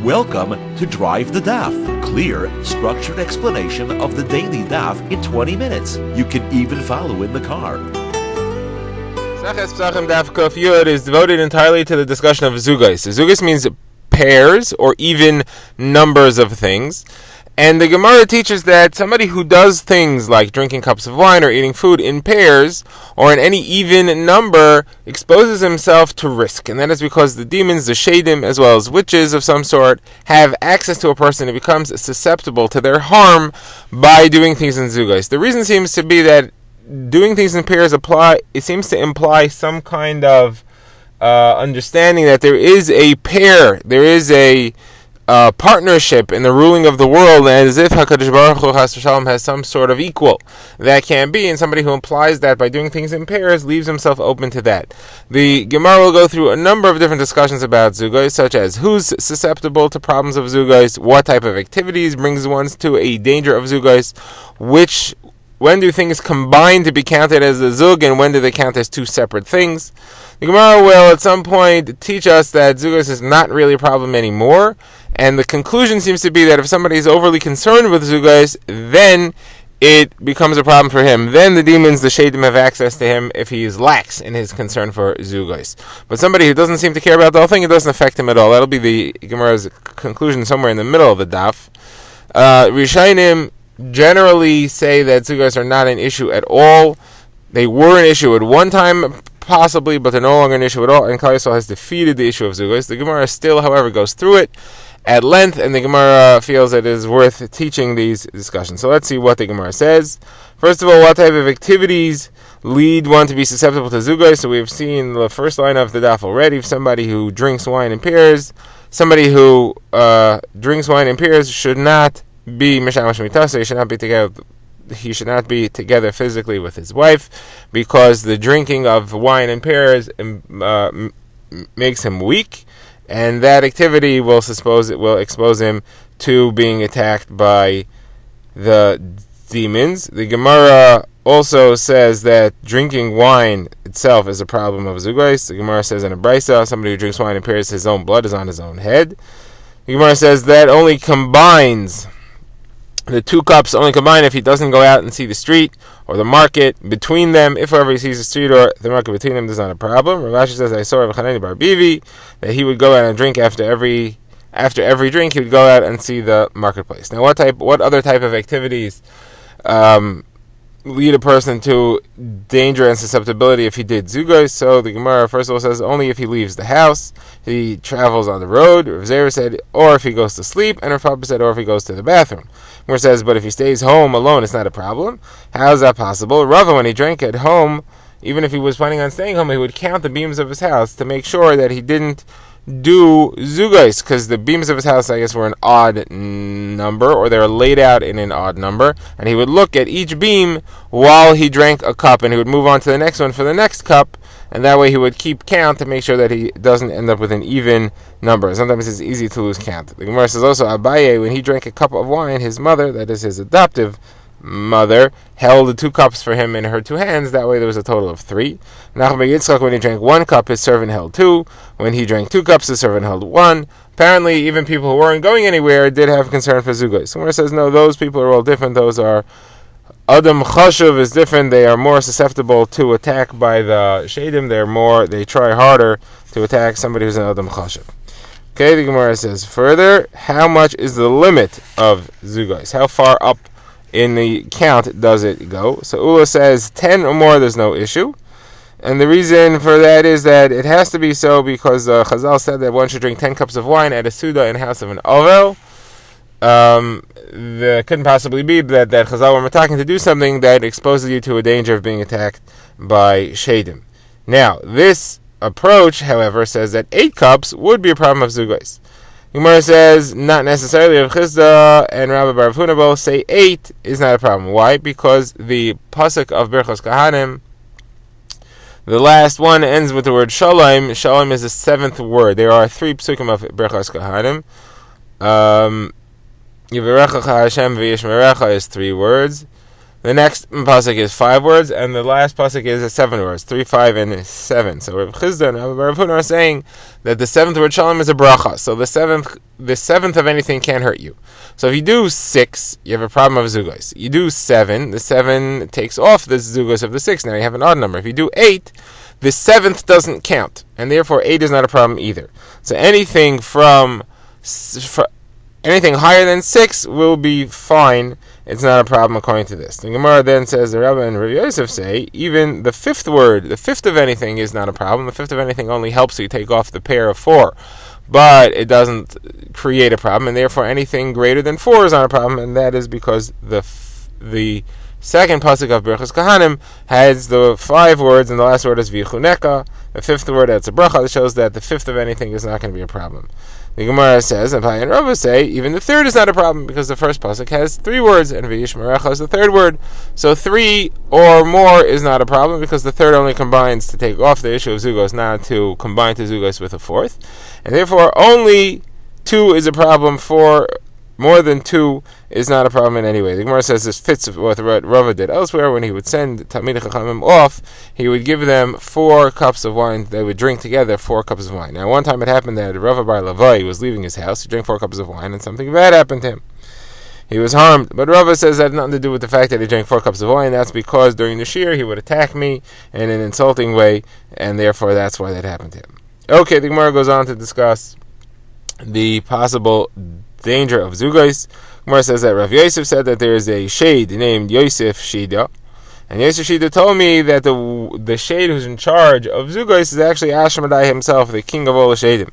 Welcome to Drive the Daf. Clear, structured explanation of the daily Daf in 20 minutes. You can even follow in the car. Pesachim Daf Kuf Yud is devoted entirely to the discussion of zugais. Zugais means pairs or even numbers of things. And the Gemara teaches that somebody who does things like drinking cups of wine or eating food in pairs or in any even number exposes himself to risk. And that is because the demons, the shadim, as well as witches of some sort, have access to a person who becomes susceptible to their harm by doing things in zugais. The reason seems to be that doing things in pairs seems to imply some kind of understanding that there is a pair, there is a partnership in the ruling of the world, as if HaKadosh Baruch Hu Chas v'Shalom has some sort of equal. That can be, and somebody who implies that by doing things in pairs leaves himself open to that. The Gemara will go through a number of different discussions about zugais, such as who's susceptible to problems of zugais, what type of activities brings one to a danger of zugais, when do things combine to be counted as a zug, and when do they count as two separate things. The Gemara will at some point teach us that zugais is not really a problem anymore, and the conclusion seems to be that if somebody is overly concerned with zugais, then it becomes a problem for him. Then the demons, the shadim, have access to him if he is lax in his concern for zugais. But somebody who doesn't seem to care about the whole thing, it doesn't affect him at all. That'll be the Gemara's conclusion somewhere in the middle of the daf. Rishayim generally say that zugais are not an issue at all. They were an issue at one time, possibly, but they're no longer an issue at all, and Klal Yisrael has defeated the issue of zugais. The Gemara still, however, goes through it at length, and the Gemara feels it is worth teaching these discussions. So let's see what the Gemara says. First of all, what type of activities lead one to be susceptible to zugais? So we've seen the first line of the daf already. Somebody who drinks wine in pairs, somebody who drinks wine in pairs should not be mishamash mitasa. He should not be together. He should not be together physically with his wife, because the drinking of wine in pairs makes him weak, and that activity will expose him to being attacked by the demons. The Gemara also says that drinking wine itself is a problem of zugais. The Gemara says in a brisa, somebody who drinks wine in pairs, his own blood is on his own head. The Gemara says that the two cups only combine if he doesn't go out and see the street or the market between them. If however he sees the street or the market between them, there's not a problem. Rav Ashi says, I saw Rav Chanani bar Bivi, that he would go out and drink after every drink, he would go out and see the marketplace. Now, what other type of activities lead a person to danger and susceptibility if he did zugais? So the Gemara first of all says only if he leaves the house, he travels on the road. Rav Zera said, or if he goes to sleep, and Rav Papa said, or if he goes to the bathroom. Where it says, but if he stays home alone, it's not a problem. How is that possible? Rava, when he drank at home, even if he was planning on staying home, he would count the beams of his house to make sure that he didn't do zugais, because the beams of his house, I guess, were an odd number, or they were laid out in an odd number, and he would look at each beam while he drank a cup, and he would move on to the next one for the next cup, and that way he would keep count to make sure that he doesn't end up with an even number. Sometimes it's easy to lose count. The Gemara says also, Abaye, when he drank a cup of wine, his mother, that is his adoptive mother, held the two cups for him in her two hands. That way there was a total of three. Nachum ben Yitzchak, when he drank one cup, his servant held two. When he drank two cups, his servant held one. Apparently, even people who weren't going anywhere did have concern for zugais. Somewhere says, no, those people are all different. Those are Adam Chashuv is different. They are more susceptible to attack by the shadim. They try harder to attack somebody who's an Adam Chashuv. Okay, the Gemara says further, how much is the limit of zugais? How far up in the count does it go? So Ula says 10 or more, there's no issue. And the reason for that is that it has to be so because Chazal said that one should drink 10 cups of wine at a Suda in the house of an Ovel. There couldn't possibly be that Chazal were talking to do something that exposes you to a danger of being attacked by shadim. Now, this approach, however, says that 8 cups would be a problem of zugais. Gemara says, not necessarily. Rav Chisda and Rabbi Bar Huna both say 8 is not a problem. Why? Because the pasuk of Berchos Kahanim, the last one ends with the word Shalom. Shalom is the 7th word. There are 3 psukim of Berchos Kahanim. Yivarechacha Hashem v'yishmerecha is 3 words. The next pasuk is 5 words, and the last pasuk is 7 words, 3, 5, and 7. So Rav Chizda and Rav Huna are saying that the 7th word shalom is a bracha. So the seventh of anything can't hurt you. So if you do 6, you have a problem of zugos. You do 7, the 7 takes off the zugos of the 6. Now you have an odd number. If you do 8, the 7th doesn't count, and therefore 8 is not a problem either. So anything anything higher than 6 will be fine. It's not a problem according to this. The Gemara then says, the Rabbi and Rav Yosef say, even the 5th word, the 5th of anything is not a problem. The 5th of anything only helps you take off the pair of 4. But it doesn't create a problem, and therefore anything greater than 4 is not a problem, and that is because the second pasuk of Berachos Kahanim has the 5 words, and the last word is Vichuneka. The 5th word, that's a bracha, that shows that the 5th of anything is not going to be a problem. The Gemara says, and Pai and Rava say, even the 3rd is not a problem, because the first pasuk has 3 words, and V'yishmerecha is the 3rd word. So 3 or more is not a problem, because the 3rd only combines to take off the issue of zugos, not to combine to zugos with a 4th. And therefore, only 2 is a problem. For more than 2 is not a problem in any way. The Gemara says this fits with what Rava did elsewhere. When he would send Talmidei Chachamim off, he would give them 4 cups of wine. They would drink together 4 cups of wine. Now, one time it happened that Rava Bar Lavai was leaving his house. He drank 4 cups of wine, and something bad happened to him. He was harmed. But Rava says that had nothing to do with the fact that he drank 4 cups of wine. That's because during the shir he would attack me in an insulting way, and therefore that's why that happened to him. Okay, the Gemara goes on to discuss the possible danger of zugos. Gemara says that Rav Yosef said that there is a shade named Yosef Shida, and Yosef Shida told me that the shade who's in charge of zugos is actually Ashmadai himself, the king of all the shadim.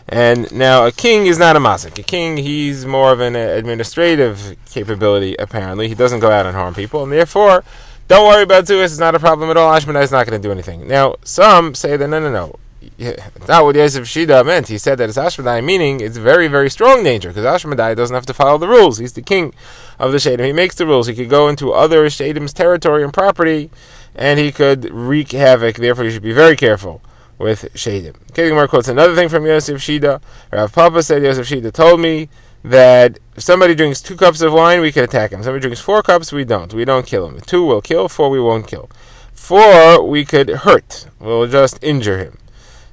And now a king is not a mazik. A king, he's more of an administrative capability apparently. He doesn't go out and harm people, and therefore don't worry about zugos. It's not a problem at all. Ashmadai is not going to do anything. Now some say that no. That's not what Yosef Shida meant. He said that it's Ashmadai, meaning it's very, very strong danger, because Ashmadai doesn't have to follow the rules. He's the king of the Shadim. He makes the rules. He could go into other Shadim's territory and property, and he could wreak havoc. Therefore, you should be very careful with Shadim. Okay, the Gemara quotes another thing from Yosef Shida. Rav Papa said, Yosef Shida told me that if somebody drinks 2 cups of wine, we can attack him. If somebody drinks 4 cups, we don't. We don't kill him. 2 will kill, 4 we won't kill. 4 we could hurt. We'll just injure him.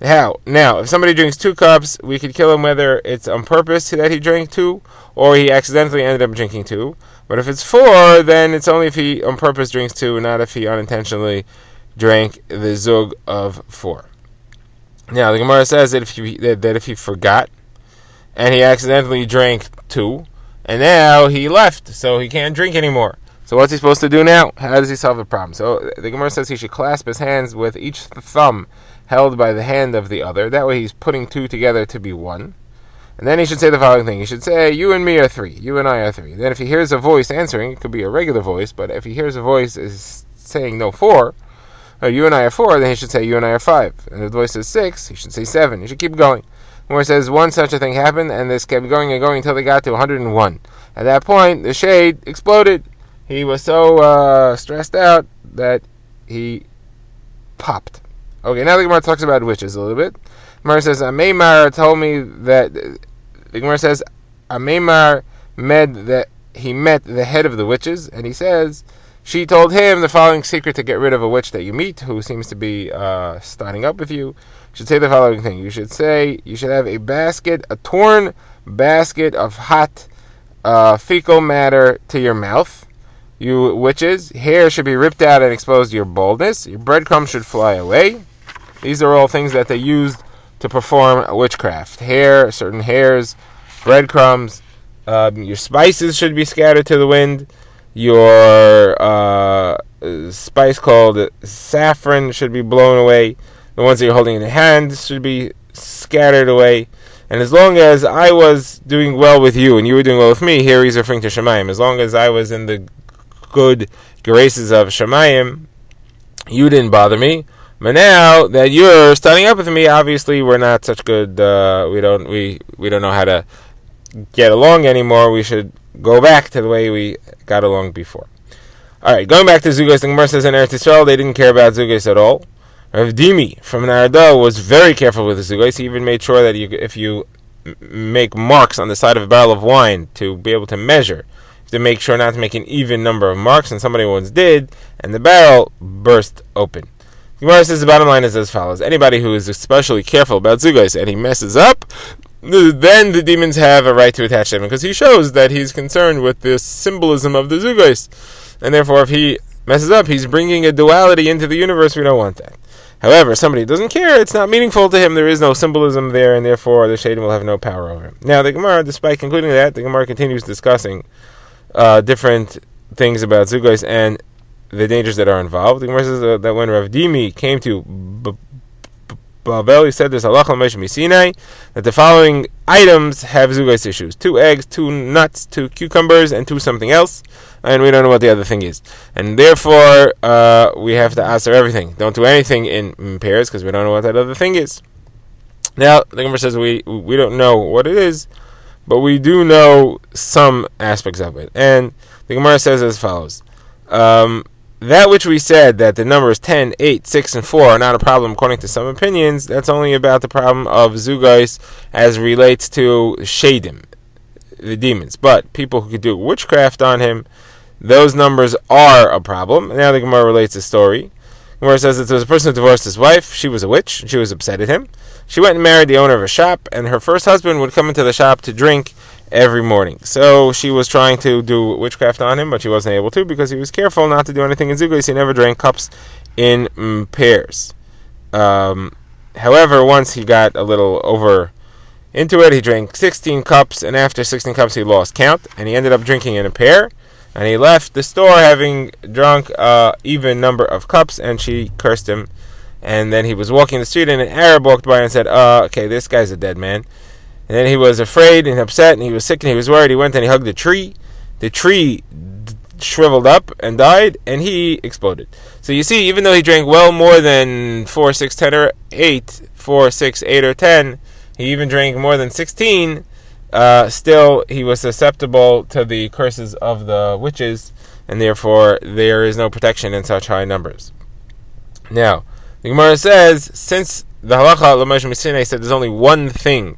How? Now, if somebody drinks 2 cups, we could kill him whether it's on purpose that he drank 2, or he accidentally ended up drinking 2. But if it's 4, then it's only if he on purpose drinks 2, not if he unintentionally drank the zug of 4. Now, the Gemara says that if he forgot, and he accidentally drank 2, and now he left, so he can't drink anymore. So what's he supposed to do now? How does he solve the problem? So the Gemara says he should clasp his hands with each thumb held by the hand of the other. That way he's putting 2 together to be 1. And then he should say the following thing. He should say, you and me are 3. You and I are 3. Then if he hears a voice answering, it could be a regular voice, but if he hears a voice is saying no 4, or you and I are 4, then he should say you and I are 5. And if the voice is 6, he should say 7. He should keep going. Where it says one such a thing happened, and this kept going and going until they got to 101. At that point, the shade exploded. He was so stressed out that he popped. Okay, now the Gemara talks about witches a little bit. The Gemara says, Ameimar told me that, the Gemara says, Ameimar he met the head of the witches, and he says, she told him the following secret to get rid of a witch that you meet, who seems to be starting up with you. You should say the following thing. You should say, you should have a torn basket of hot fecal matter to your mouth. You witches, hair should be ripped out and exposed to your baldness. Your breadcrumbs should fly away. These are all things that they used to perform witchcraft. Hair, certain hairs, breadcrumbs. Your spices should be scattered to the wind. Your spice called saffron should be blown away. The ones that you're holding in your hand should be scattered away. And as long as I was doing well with you and you were doing well with me, here he's referring to Shemayim. As long as I was in the good graces of Shemayim, you didn't bother me. But now that you're starting up with me, obviously we're not such good. We don't know how to get along anymore. We should go back to the way we got along before. All right, going back to Zugos, the Gemara says in Eretz Yisrael they didn't care about Zugos at all. Rav Dimi from Narado was very careful with the Zugos. He even made sure that if you make marks on the side of a barrel of wine to be able to measure to make sure not to make an even number of marks, and somebody once did, and the barrel burst open. Gemara says the bottom line is as follows: anybody who is especially careful about zugais and he messes up, then the demons have a right to attach to him, because he shows that he's concerned with the symbolism of the zugais, and therefore if he messes up, he's bringing a duality into the universe. We don't want that. However, somebody who doesn't care, it's not meaningful to him, there is no symbolism there, and therefore the Shaitim will have no power over him. Now, the Gemara, despite concluding that, the Gemara continues discussing different things about zugais and the dangers that are involved. The Gemara says that when Rav Dimi came to Babel, he said there's halacha l'Moshe Misinai, that the following items have zugais issues: 2 eggs, 2 nuts, 2 cucumbers, and 2 something else, and we don't know what the other thing is. And therefore, we have to answer everything. Don't do anything in pairs, because we don't know what that other thing is. Now, the Gemara says we don't know what it is, but we do know some aspects of it. And the Gemara says as follows: that which we said, that the numbers 10, 8, 6, and 4 are not a problem according to some opinions, that's only about the problem of zugais as relates to Shadim, the demons. But people who could do witchcraft on him, those numbers are a problem. Now the Gemara relates a story. The Gemara says that there was a person who divorced his wife. She was a witch, and she was upset at him. She went and married the owner of a shop, and her first husband would come into the shop to drink every morning. So she was trying to do witchcraft on him, but she wasn't able to, because he was careful not to do anything in zugais. He never drank cups in pairs. However, once he got a little over into it, he drank 16 cups, and after 16 cups he lost count, and he ended up drinking in a pair, and he left the store having drunk even number of cups, and she cursed him. And then he was walking the street, and an Arab walked by and said, okay, this guy's a dead man. And then he was afraid and upset, and he was sick and he was worried. He went and he hugged the tree. The tree shriveled up and died, and he exploded. So you see, even though he drank well more than 4, 6, 10, or 8, 4, 6, 8, or 10, he even drank more than 16, still he was susceptible to the curses of the witches, and therefore there is no protection in such high numbers. Now, the Gemara says, since the halacha l'Moshe Misinai said there's only one thing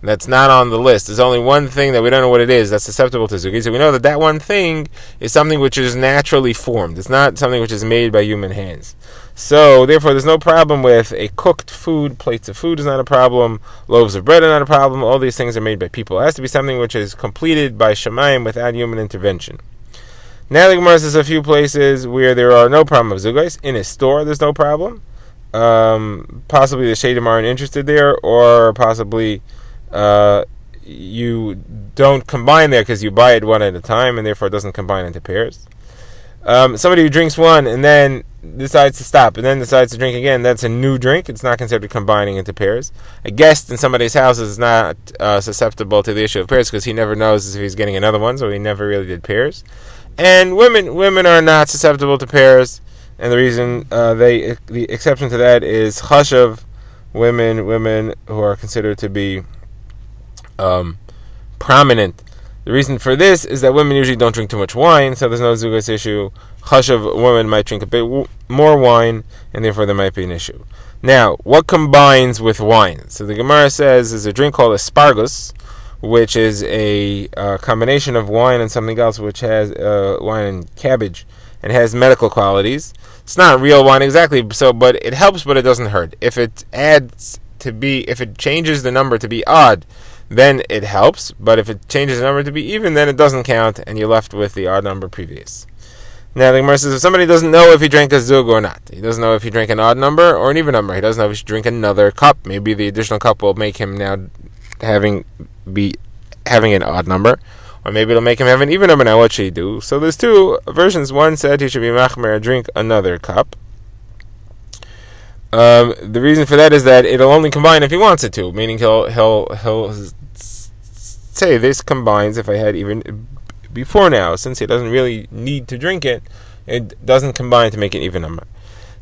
that's not on the list, there's only one thing that we don't know what it is that's susceptible to zugi, so we know that that one thing is something which is naturally formed. It's not something which is made by human hands. So therefore there's no problem with a cooked food. Plates of food is not a problem. Loaves of bread are not a problem. All these things are made by people. It has to be something which is completed by Shemayim without human intervention. Now the Gemara says a few places where there are no problem of zugais. In a store there's no problem. Possibly the Shadim aren't interested there, or possibly you don't combine there because you buy it one at a time, and therefore it doesn't combine into pairs. Somebody who drinks one and then decides to stop and then decides to drink again, that's a new drink. It's not considered combining into pairs. A guest in somebody's house is not susceptible to the issue of pairs, because he never knows if he's getting another one, so he never really did pairs. And women are not susceptible to pairs, and the reason the exception to that is chashav, women who are considered to be prominent. The reason for this is that women usually don't drink too much wine, so there's no zugas issue. Chashav women might drink a bit more wine, and therefore there might be an issue. Now, what combines with wine? So the Gemara says there's a drink called aspargus, which is a combination of wine and something else, which has wine and cabbage, and has medical qualities. It's not real wine exactly, so but it helps, but it doesn't hurt. If it changes the number to be odd, then it helps, but if it changes the number to be even, then it doesn't count, and you're left with the odd number previous. Now the Gemara says if somebody doesn't know if he drank a zug or not, he doesn't know if he drank an odd number or an even number, he doesn't know if he should drink another cup. Maybe the additional cup will make him now having an odd number, or maybe it'll make him have an even number. Now what should he do? So there's two versions. One said he should be machmer, drink another cup. The reason for that is that it'll only combine if he wants it to, meaning he'll say this combines if I had even before now. Since he doesn't really need to drink it, it doesn't combine to make an even number.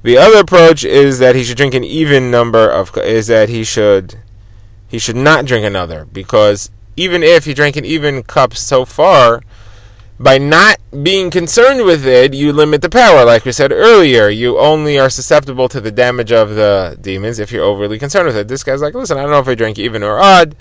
The other approach is that he should drink an even number is that he should not drink another, because even if he drank an even cup so far, by not being concerned with it, you limit the power. Like we said earlier, you only are susceptible to the damage of the demons if you're overly concerned with it. This guy's like, listen, I don't know if I drank even or odd,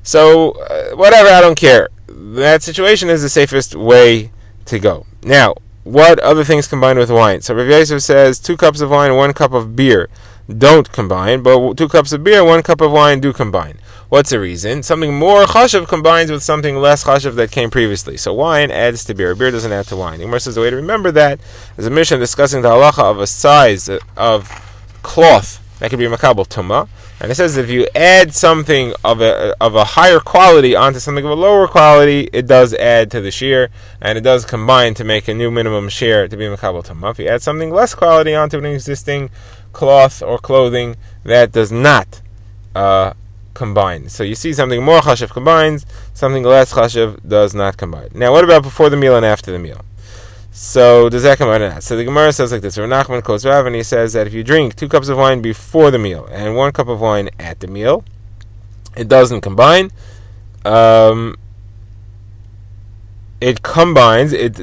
so whatever, I don't care. that situation is the safest way to go. Now, what other things combine with wine? So Rav Yosef says 2 cups of wine, 1 cup of beer don't combine, but 2 cups of beer, 1 cup of wine do combine. What's the reason? Something more chashav combines with something less chashav that came previously. So wine adds to beer. Beer doesn't add to wine. The Gemara says the way to remember that is a mission discussing the halacha of a size of cloth that could be makabel tumah. And it says if you add something of a higher quality onto something of a lower quality, it does add to the shear, and it does combine to make a new minimum shear to be makabel tumah. If you add something less quality onto an existing cloth or clothing, that does not combine. So you see something more chashav combines, something less chashav does not combine. Now what about before the meal and after the meal? So does that combine or not? So the Gemara says like this. Rav Nachman quotes Rav, and he says that if you drink 2 cups of wine before the meal and 1 cup of wine at the meal, it doesn't combine. It combines. It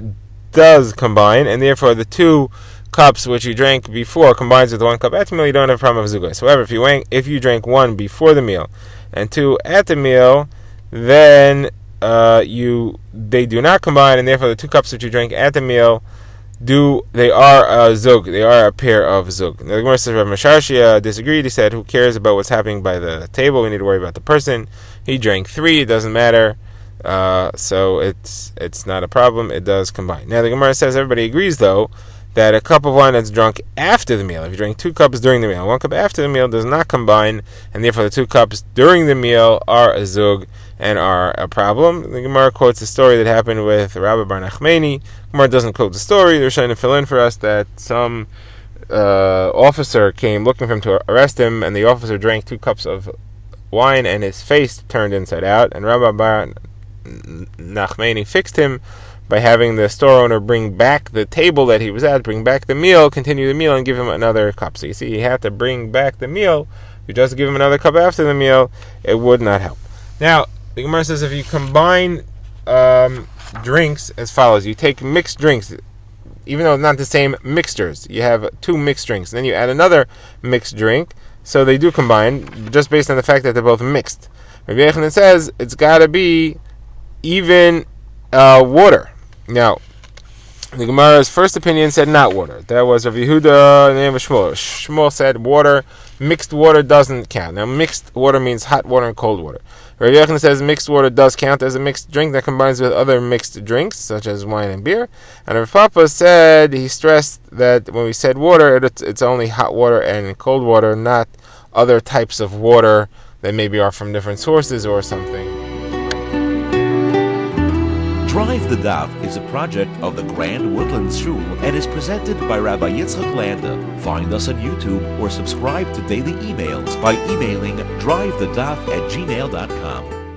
does combine, and therefore the 2 cups which you drank before combines with 1 cup at the meal. You don't have a problem with zugos. However, if you drank 1 before the meal and 2 at the meal, then they do not combine, and therefore the 2 cups that you drank at the meal they are a zug, they are a pair of zug. Now the Gemara says Rav Masharshia disagreed. He said, who cares about what's happening by the table? We need to worry about the person. He drank 3, it doesn't matter. So it's not a problem, it does combine. Now the Gemara says everybody agrees though that a cup of wine that's drunk after the meal, if you drink 2 cups during the meal, 1 cup after the meal, does not combine, and therefore the 2 cups during the meal are a zug and are a problem. The Gemara quotes a story that happened with Rabbi Bar Nachmani. Gemara doesn't quote the story. They're trying to fill in for us that some officer came looking for him to arrest him, and the officer drank 2 cups of wine and his face turned inside out, and Rabbi Bar Nachmani fixed him by having the store owner bring back the table that he was at, bring back the meal, continue the meal, and give him another cup. So you see, he had to bring back the meal. If you just give him another cup after the meal, it would not help. Now, the Gemara says if you combine drinks as follows, you take mixed drinks, even though it's not the same mixtures, you have 2 mixed drinks, and then you add another mixed drink, so they do combine, just based on the fact that they're both mixed. Rabbi Yochanan says it's got to be even water. Now, the Gemara's first opinion said not water. That was Rav Yehuda, the name of Shmuel. Shmuel said water, mixed water doesn't count. Now, mixed water means hot water and cold water. Rav Yochanan says mixed water does count as a mixed drink that combines with other mixed drinks, such as wine and beer. And Rav Papa said, he stressed that when we said water, it's only hot water and cold water, not other types of water that maybe are from different sources or something. Drive the Daf is a project of the Grand Woodlands Shul and is presented by Rabbi Yitzchak Landa. Find us on YouTube or subscribe to daily emails by emailing drivethedaf@gmail.com.